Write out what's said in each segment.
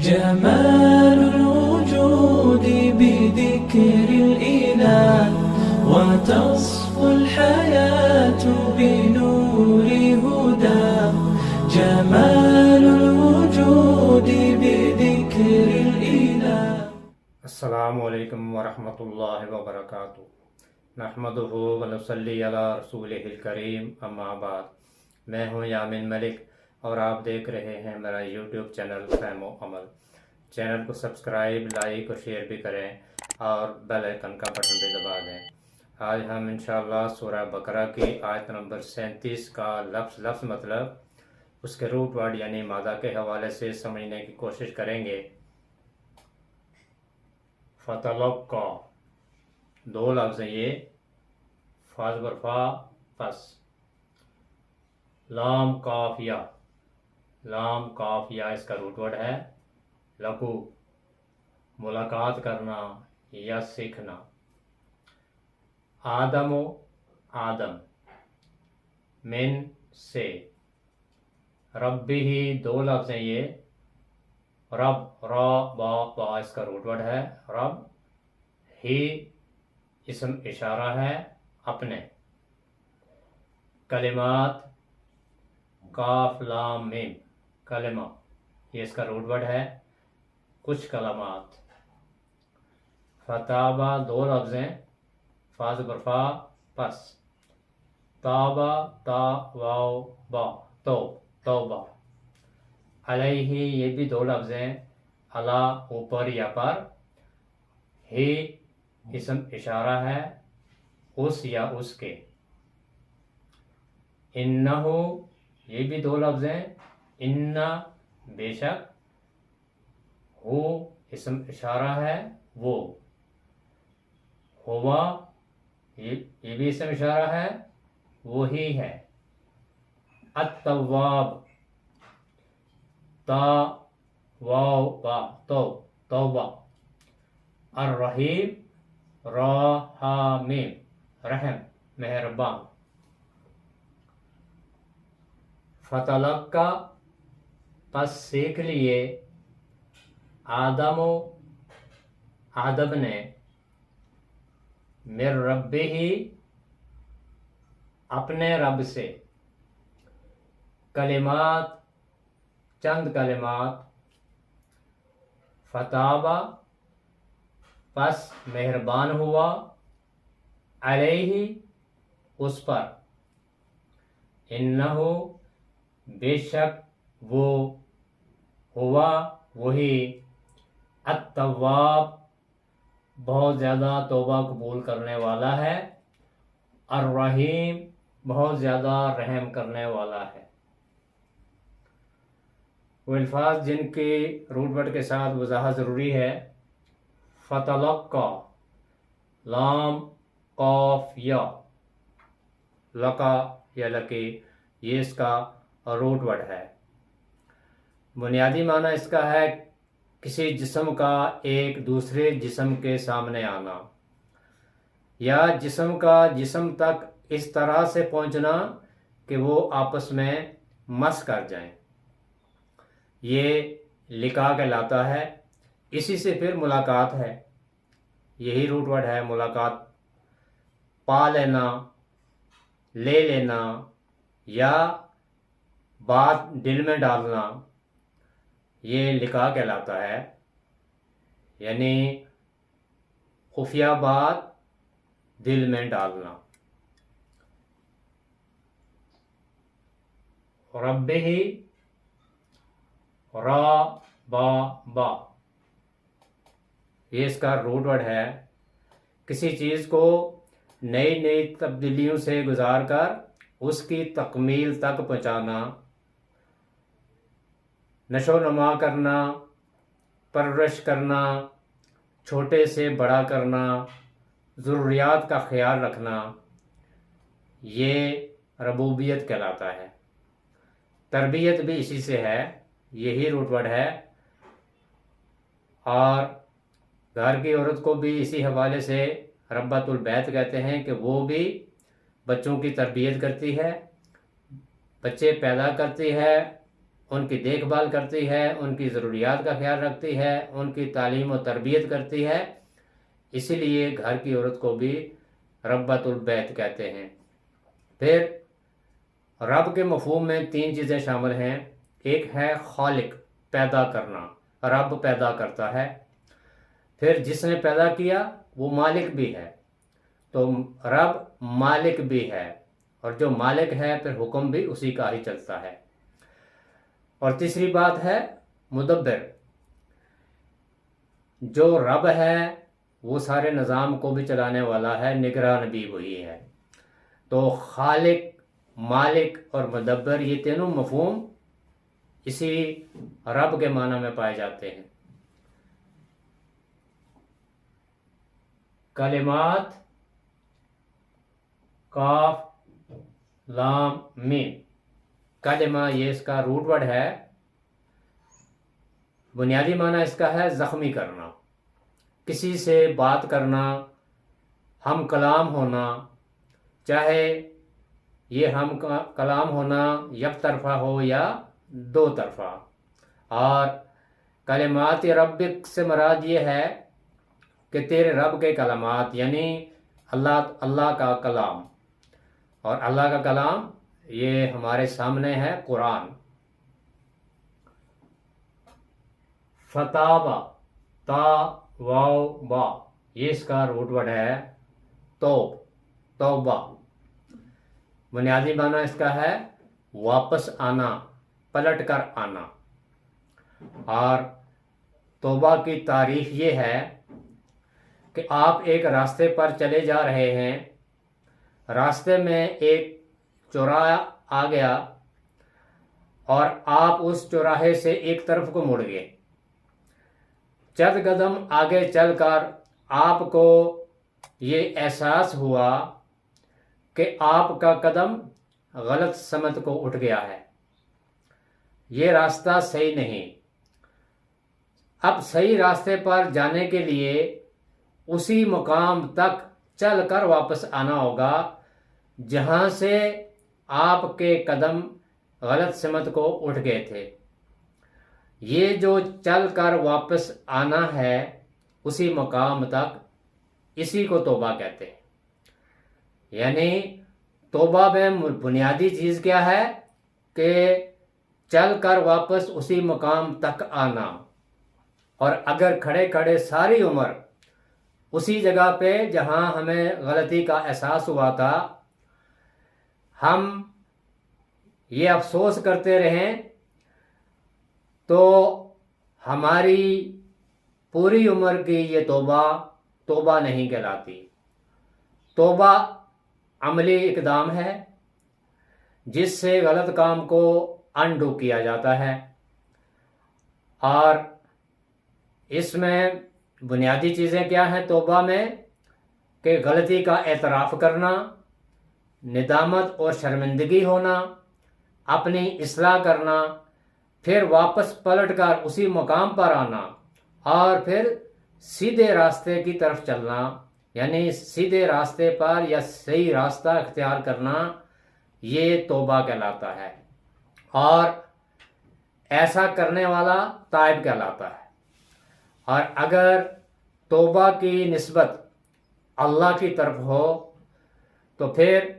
جمال الوجود بذكر الإله وتصفو الحياة بنور هداه. جمال الوجود بذكر الإله. السلام علیکم ورحمۃ اللہ وبرکاتہ. نحمدہ ونصلی علی رسولہ الکریم، اما بعد. میں ہوں یامین ملک اور آپ دیکھ رہے ہیں میرا یوٹیوب چینل فہم و عمل. چینل کو سبسکرائب، لائک اور شیئر بھی کریں اور بیل آئیکن کا بٹن بھی دبا دیں. آج ہم انشاءاللہ سورہ بقرہ کی آیت نمبر 37 کا لفظ مطلب اس کے روٹ ورڈ یعنی مادہ کے حوالے سے سمجھنے کی کوشش کریں گے. فتلقا، دو لفظ ہیں یہ، فاز برفا پس. لام کاف یا، لام کاف یا اس کا روٹ ورڈ ہے لقو، ملاقات کرنا یا سیکھنا. آدم و آدم، من سے. ربی ہی، دو لفظ ہیں یہ، رب، را با با اس کا روٹ ورڈ ہے رب. ہی اسم اشارہ ہے اپنے. کلمات، کاف لام میم، کلمہ یہ اس کا روٹ ورڈ ہے کچھ کلمات. فتابہ، دو لفظ ہیں، فاز برفا پس. تابہ، تا واو با، توبہ. علیہ، یہ بھی دو لفظ ہیں، علا اوپر یا پر، ہی اسم اشارہ ہے اس یا اس کے. انہو، یہ بھی دو لفظ ہیں، انا بے شک، ہو اسم اشارہ ہے وہ. ہوا، یہ بھی اسم اشارہ ہے وہی ہے. التواب، تا واو با توبہ. الرحیم، را ہا میم، رحم مہربان. فتلقا، پس سیکھ لیے، آدم نے، من ربہ ہی اپنے رب سے، کلمات چند کلمات. فتابہ، پس مہربان ہوا، علیہ اس پر. انہو بے شک وہ، ہوا وہی، التواب بہت زیادہ توبہ قبول کرنے والا ہے، الرحیم بہت زیادہ رحم کرنے والا ہے. وہ الفاظ جن کی روٹ ورڈ کے ساتھ وضاحت ضروری ہے. فتلقا، لام قاف یا، لقا یا لکی، یہ اس کا روٹ ورڈ ہے. بنیادی معنی اس کا ہے کسی جسم کا ایک دوسرے جسم کے سامنے آنا، یا جسم کا جسم تک اس طرح سے پہنچنا کہ وہ آپس میں مس کر جائیں. یہ لقا کہلاتا ہے. اسی سے پھر ملاقات ہے، یہی روٹ ورڈ ہے ملاقات. پا لینا، لے لینا، یا بات دل میں ڈالنا، یہ لقا کہلاتا ہے. یعنی خفیہ بات دل میں ڈالنا. رب ہی، را با یہ اس کا روٹ ورڈ ہے. کسی چیز کو نئی تبدیلیوں سے گزار کر اس کی تکمیل تک پہنچانا، نشو نما کرنا، پرورش کرنا، چھوٹے سے بڑا کرنا، ضروریات کا خیال رکھنا، یہ ربوبیت کہلاتا ہے. تربیت بھی اسی سے ہے، یہی روٹ ورڈ ہے. اور گھر کی عورت کو بھی اسی حوالے سے ربۃ البیت کہتے ہیں کہ وہ بھی بچوں کی تربیت کرتی ہے، بچے پیدا کرتی ہے، ان کی دیکھ بھال کرتی ہے، ان کی ضروریات کا خیال رکھتی ہے، ان کی تعلیم و تربیت کرتی ہے، اسی لیے گھر کی عورت کو بھی ربۃ البیت کہتے ہیں۔ پھر رب کے مفہوم میں 3 چیزیں شامل ہیں۔ ایک ہے خالق، پیدا کرنا، رب پیدا کرتا ہے۔ پھر جس نے پیدا کیا وہ مالک بھی ہے، تو رب مالک بھی ہے، اور جو مالک ہے پھر حکم بھی اسی کا ہی چلتا ہے۔ اور تیسری بات ہے مدبر، جو رب ہے وہ سارے نظام کو بھی چلانے والا ہے، نگران بھی وہی ہے۔ تو خالق، مالک اور مدبر، یہ تینوں مفہوم اسی رب کے معنی میں پائے جاتے ہیں۔ کلمات کاف لام میم، کلمہ یہ اس کا روٹ ورڈ ہے، بنیادی معنی اس کا ہے زخمی کرنا، کسی سے بات کرنا، ہم کلام ہونا، چاہے یہ ہم کلام ہونا یک طرفہ ہو یا 2 طرفہ۔ اور کلمات ربک سے مراد یہ ہے کہ تیرے رب کے کلمات، یعنی اللہ کا کلام، اور اللہ کا کلام یہ ہمارے سامنے ہے قرآن۔ فتابہ، تا واو با، یہ اس کا روٹ ورڈ ہے توبہ، بنیادی معنی اس کا ہے واپس آنا، پلٹ کر آنا۔ اور توبہ کی تعریف یہ ہے کہ آپ ایک راستے پر چلے جا رہے ہیں، راستے میں ایک چوراہا آ گیا اور آپ اس چوراہے سے ایک طرف کو مڑ گئے، چند قدم آگے چل کر آپ کو یہ احساس ہوا کہ آپ کا قدم غلط سمت کو اٹھ گیا ہے، یہ راستہ صحیح نہیں۔ اب صحیح راستے پر جانے کے لیے اسی مقام تک چل کر واپس آنا ہوگا جہاں سے آپ کے قدم غلط سمت کو اٹھ گئے تھے۔ یہ جو چل کر واپس آنا ہے اسی مقام تک، اسی کو توبہ کہتے ہیں۔ یعنی توبہ میں بنیادی چیز کیا ہے کہ چل کر واپس اسی مقام تک آنا، اور اگر کھڑے کھڑے ساری عمر اسی جگہ پہ جہاں ہمیں غلطی کا احساس ہوا تھا ہم یہ افسوس کرتے رہیں تو ہماری پوری عمر کی یہ توبہ نہیں کہلاتی۔ توبہ عملی اقدام ہے جس سے غلط کام کو انڈو کیا جاتا ہے، اور اس میں بنیادی چیزیں کیا ہیں توبہ میں کہ غلطی کا اعتراف کرنا، ندامت اور شرمندگی ہونا، اپنی اصلاح کرنا، پھر واپس پلٹ کر اسی مقام پر آنا، اور پھر سیدھے راستے کی طرف چلنا، یعنی سیدھے راستے پر یا صحیح راستہ اختیار کرنا، یہ توبہ کہلاتا ہے، اور ایسا کرنے والا تائب کہلاتا ہے۔ اور اگر توبہ کی نسبت اللہ کی طرف ہو تو پھر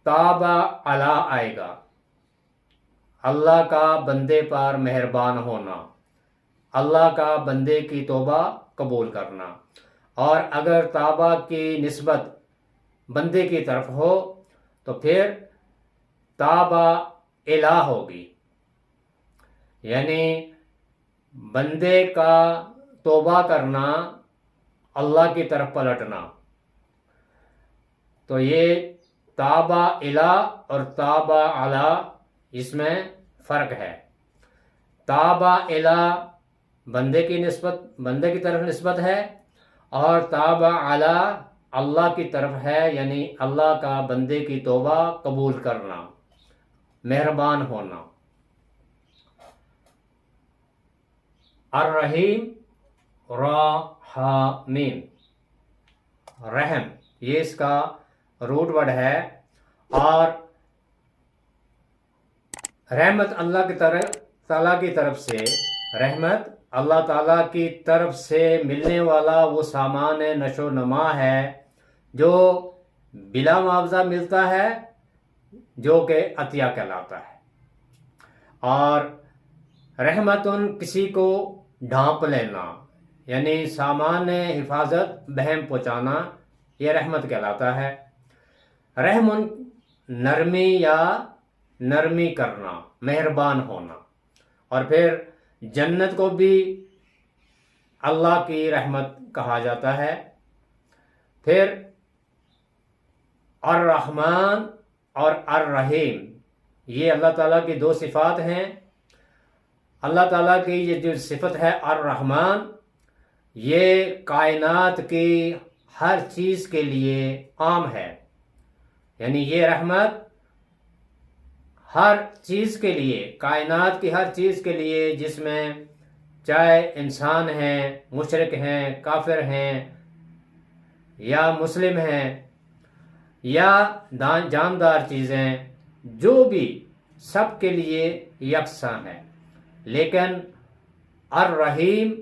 تابہ علی آئے گا، اللہ کا بندے پر مہربان ہونا، اللہ کا بندے کی توبہ قبول کرنا۔ اور اگر تابہ کی نسبت بندے کی طرف ہو تو پھر تابہ الہ ہوگی، یعنی بندے کا توبہ کرنا، اللہ کی طرف پلٹنا۔ تو یہ تابہ الہ اور تابہ علی اس میں فرق ہے۔ تابہ الہ بندے کی طرف نسبت ہے، اور تابہ علی اللہ کی طرف ہے، یعنی اللہ کا بندے کی توبہ قبول کرنا، مہربان ہونا۔ الرحیم، را ہا میم، رحم، یہ اس کا روٹ ورڈ ہے، اور رحمت اللہ کی طرف تعالیٰ کی طرف سے، رحمت اللہ تعالیٰ کی طرف سے ملنے والا وہ سامان نشو و نما ہے جو بلا معاوضہ ملتا ہے، جو کہ عطیہ کہلاتا ہے۔ اور رحمت کسی کو ڈھانپ لینا، یعنی سامان حفاظت بہم پہنچانا، یہ رحمت کہلاتا ہے۔ رحم نرمی یا نرمی کرنا، مہربان ہونا۔ اور پھر جنت کو بھی اللہ کی رحمت کہا جاتا ہے۔ پھر الرحمن اور الرحیم، یہ اللہ تعالیٰ کی دو صفات ہیں۔ اللہ تعالیٰ کی یہ جو صفت ہے الرحمن، یہ کائنات کی ہر چیز کے لیے عام ہے، یعنی یہ رحمت ہر چیز کے لیے، کائنات کی ہر چیز کے لیے، جس میں چاہے انسان ہیں، مشرک ہیں، کافر ہیں، یا مسلم ہیں، یا جاندار چیزیں، جو بھی، سب کے لیے یکساں ہے۔ لیکن الرحیم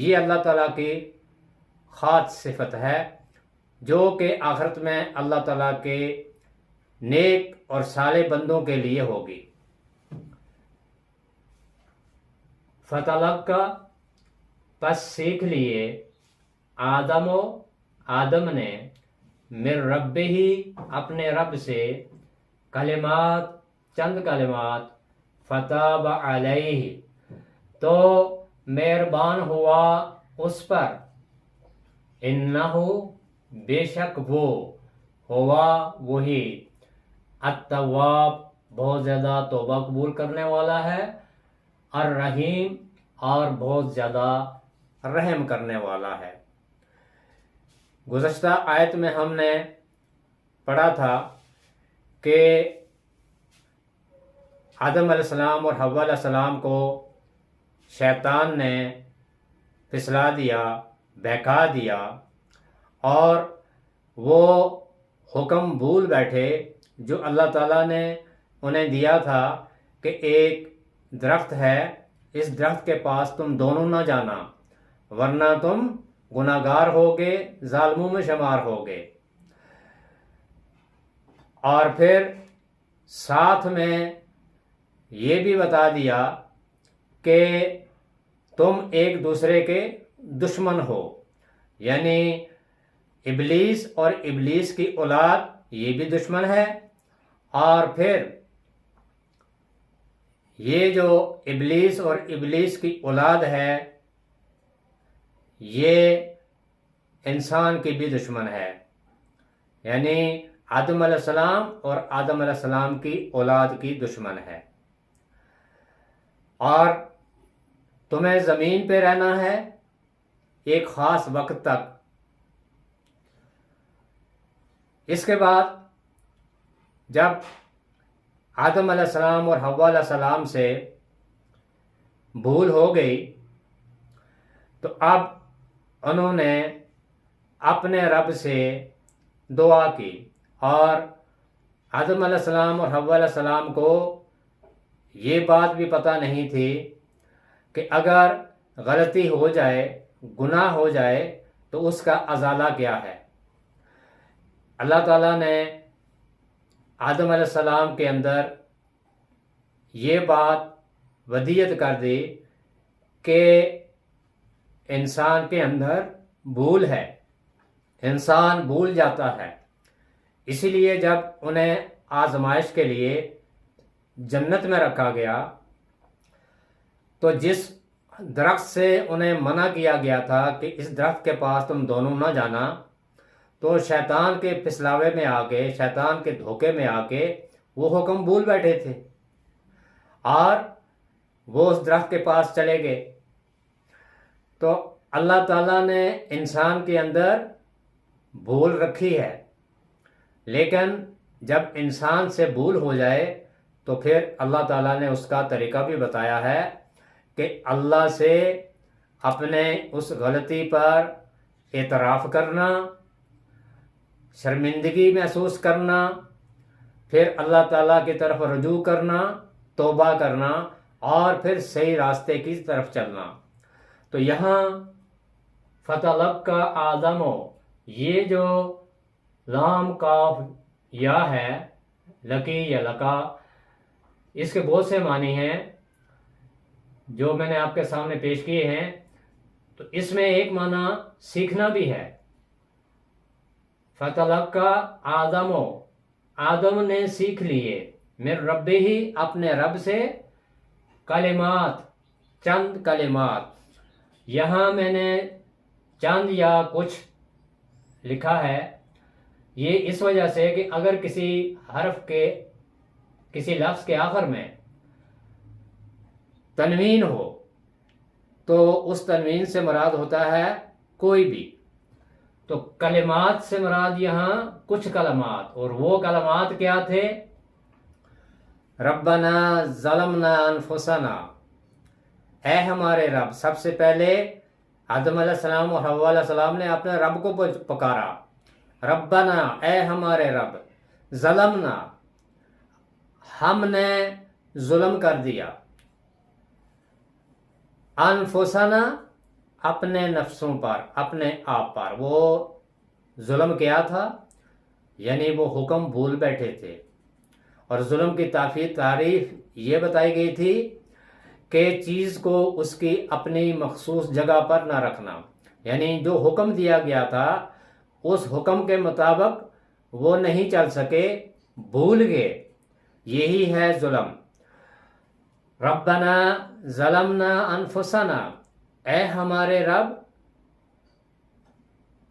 یہ اللہ تعالیٰ کی خاص صفت ہے، جو کہ آخرت میں اللہ تعالیٰ کے نیک اور صالح بندوں کے لیے ہوگی۔ فتلقی، پس سیکھ لیے، آدم نے من ربہ، اپنے رب سے، کلمات، چند کلمات، فتاب علیہ، تو مہربان ہوا اس پر، انہ، بے شک وہ، ہوا وہی، التواب، بہت زیادہ توبہ قبول کرنے والا ہے، الرحیم، اور بہت زیادہ رحم کرنے والا ہے۔ گزشتہ آیت میں ہم نے پڑھا تھا کہ آدم علیہ السلام اور حوا علیہ السلام کو شیطان نے پھسلا دیا، بہکا دیا، اور وہ حکم بھول بیٹھے جو اللہ تعالیٰ نے انہیں دیا تھا کہ ایک درخت ہے، اس درخت کے پاس تم دونوں نہ جانا، ورنہ تم گناہگار ہوگے، ظالموں میں شمار ہوگے۔ اور پھر ساتھ میں یہ بھی بتا دیا کہ تم ایک دوسرے کے دشمن ہو، یعنی ابلیس اور ابلیس کی اولاد یہ بھی دشمن ہے، اور پھر یہ جو ابلیس اور ابلیس کی اولاد ہے، یہ انسان کی بھی دشمن ہے، یعنی آدم علیہ السلام اور آدم علیہ السلام کی اولاد کی دشمن ہے۔ اور تمہیں زمین پہ رہنا ہے ایک خاص وقت تک۔ اس کے بعد جب آدم علیہ السلام اور حوا علیہ السلام سے بھول ہو گئی، تو اب انہوں نے اپنے رب سے دعا کی، اور آدم علیہ السلام اور حوا علیہ السلام کو یہ بات بھی پتہ نہیں تھی کہ اگر غلطی ہو جائے، گناہ ہو جائے، تو اس کا ازالہ کیا ہے۔ اللہ تعالیٰ نے آدم علیہ السلام کے اندر یہ بات ودیت کر دی کہ انسان کے اندر بھول ہے، انسان بھول جاتا ہے۔ اسی لیے جب انہیں آزمائش کے لیے جنت میں رکھا گیا، تو جس درخت سے انہیں منع کیا گیا تھا کہ اس درخت کے پاس تم دونوں نہ جانا، تو شیطان کے پھسلاوے میں آ کے، شیطان کے دھوکے میں آ کے وہ حکم بھول بیٹھے تھے، اور وہ اس درخت کے پاس چلے گئے۔ تو اللہ تعالیٰ نے انسان کے اندر بھول رکھی ہے، لیکن جب انسان سے بھول ہو جائے تو پھر اللہ تعالیٰ نے اس کا طریقہ بھی بتایا ہے کہ اللہ سے اپنے اس غلطی پر اعتراف کرنا، شرمندگی محسوس کرنا، پھر اللہ تعالیٰ کی طرف رجوع کرنا، توبہ کرنا اور پھر صحیح راستے کی طرف چلنا۔ تو یہاں فتلقى آدم، یہ جو لام کاف یا ہے، لکی یا لکا، اس کے بہت سے معنی ہیں جو میں نے آپ کے سامنے پیش کیے ہیں۔ تو اس میں ایک معنی سیکھنا بھی ہے۔ فتلقى آدم، آدم نے سیکھ لیے، من ربہ، اپنے رب سے، کلمات، چند کلمات۔ یہاں میں نے چند یا کچھ لکھا ہے، یہ اس وجہ سے کہ اگر کسی حرف کے، کسی لفظ کے آخر میں تنوین ہو تو اس تنوین سے مراد ہوتا ہے کوئی بھی۔ تو کلمات سے مراد یہاں کچھ کلمات، اور وہ کلمات کیا تھے؟ ربنا ظلمنا انفسنا، اے ہمارے رب۔ سب سے پہلے آدم علیہ السلام اور حوا علیہ السلام نے اپنے رب کو پکارا، ربنا، اے ہمارے رب، ظلمنا، ہم نے ظلم کر دیا، انفسنا، اپنے نفسوں پر، اپنے آپ پر۔ وہ ظلم کیا تھا؟ یعنی وہ حکم بھول بیٹھے تھے، اور ظلم کی تعریف یہ بتائی گئی تھی کہ چیز کو اس کی اپنی مخصوص جگہ پر نہ رکھنا، یعنی جو حکم دیا گیا تھا اس حکم کے مطابق وہ نہیں چل سکے، بھول گئے، یہی ہے ظلم۔ ربنا ظلمنا انفسنا، اے ہمارے رب،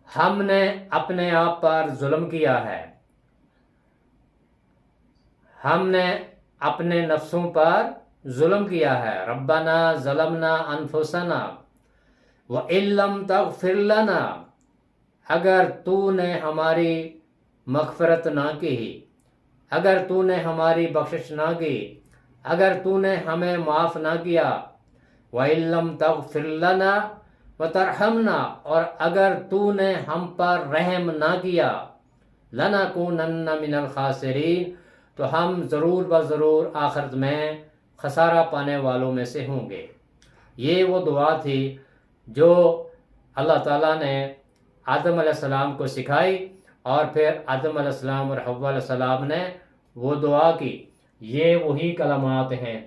ہم نے اپنے آپ پر ظلم کیا ہے، ہم نے اپنے نفسوں پر ظلم کیا ہے۔ ربنا ظلمنا انفسنا وَإِن لَّمْ تَغْفِرْ لَنَا، اگر تو نے ہماری مغفرت نہ کی، اگر تو نے ہماری بخشش نہ کی، اگر تو نے ہمیں معاف نہ کیا، وَإِن لَّمْ تَغْفِرْ لَنَا وَتَرْحَمْنَا، اور اگر تو نے ہم پر رحم نہ کیا، لَنَكُونَنَّ مِنَ الْخَاسِرِينَ، تو ہم ضرور بضرور آخرت میں خسارہ پانے والوں میں سے ہوں گے۔ یہ وہ دعا تھی جو اللہ تعالیٰ نے آدم علیہ السلام کو سکھائی، اور پھر آدم علیہ السلام اور حوا علیہ السلام نے وہ دعا کی۔ یہ وہی کلمات ہیں،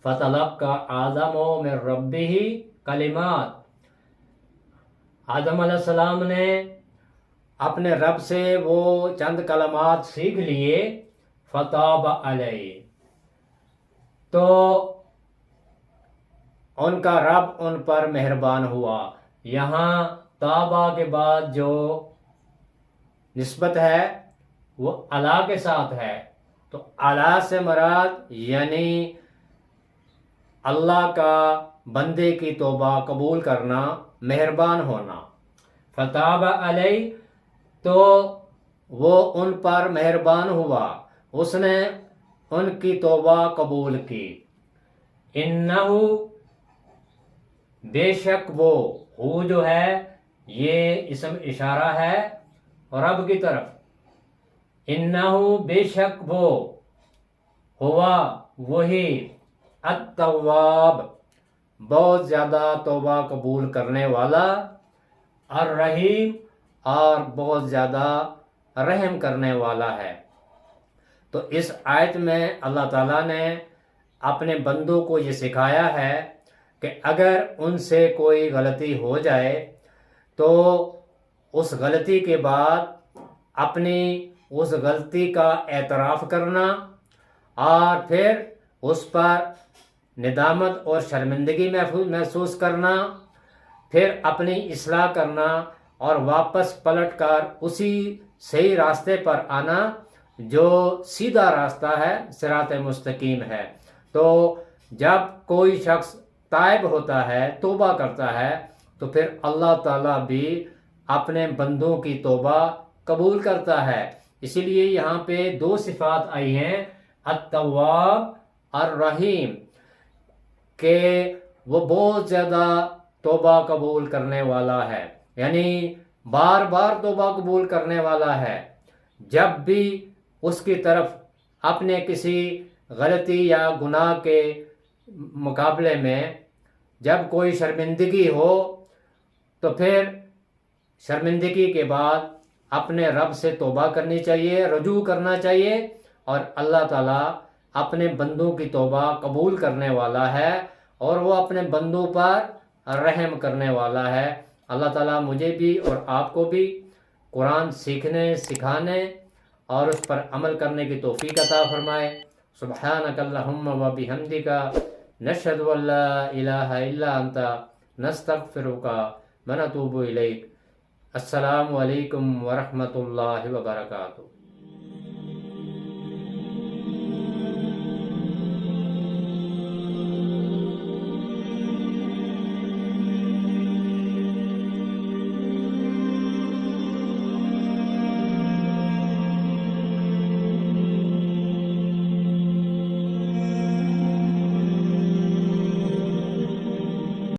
فَتَلَقَّى آدَمُ مِن رَبِّهِ کلمات۔ آدم علیہ السلام نے اپنے رب سے وہ چند کلمات سیکھ لیے، فَتَابَ عَلَيْهِ، تو ان کا رب ان پر مہربان ہوا۔ یہاں تابہ کے بعد جو نسبت ہے وہ علی کے ساتھ ہے، تو علی سے مراد یعنی اللہ کا بندے کی توبہ قبول کرنا، مہربان ہونا۔ فتاب علیہ، تو وہ ان پر مہربان ہوا، اس نے ان کی توبہ قبول کی۔ انہو، بے شک وہ، ہو جو ہے یہ اسم اشارہ ہے رب کی طرف، انہو بے شک وہ، ہوا وہی، التواب بہت زیادہ توبہ قبول کرنے والا، الرحیم اور بہت زیادہ رحم کرنے والا ہے۔ تو اس آیت میں اللہ تعالیٰ نے اپنے بندوں کو یہ سکھایا ہے کہ اگر ان سے کوئی غلطی ہو جائے تو اس غلطی کے بعد اپنی اس غلطی کا اعتراف کرنا، اور پھر اس پر ندامت اور شرمندگی محسوس کرنا، پھر اپنی اصلاح کرنا، اور واپس پلٹ کر اسی صحیح راستے پر آنا جو سیدھا راستہ ہے، صراط مستقیم ہے۔ تو جب کوئی شخص تائب ہوتا ہے، توبہ کرتا ہے، تو پھر اللہ تعالیٰ بھی اپنے بندوں کی توبہ قبول کرتا ہے۔ اسی لیے یہاں پہ دو صفات آئی ہیں، التواب الرحیم، کہ وہ بہت زیادہ توبہ قبول کرنے والا ہے، یعنی بار بار توبہ قبول کرنے والا ہے۔ جب بھی اس کی طرف اپنے کسی غلطی یا گناہ کے مقابلے میں جب کوئی شرمندگی ہو تو پھر شرمندگی کے بعد اپنے رب سے توبہ کرنی چاہیے، رجوع کرنا چاہیے، اور اللہ تعالیٰ اپنے بندوں کی توبہ قبول کرنے والا ہے اور وہ اپنے بندوں پر رحم کرنے والا ہے۔ اللہ تعالیٰ مجھے بھی اور آپ کو بھی قرآن سیکھنے، سکھانے اور اس پر عمل کرنے کی توفیق عطا فرمائے۔ سبحانک اللہم و بحمدک نشہد ان لا الہ الا انت نستغفرک و نتوب الیک۔ السلام علیکم ورحمۃ اللہ وبرکاتہ۔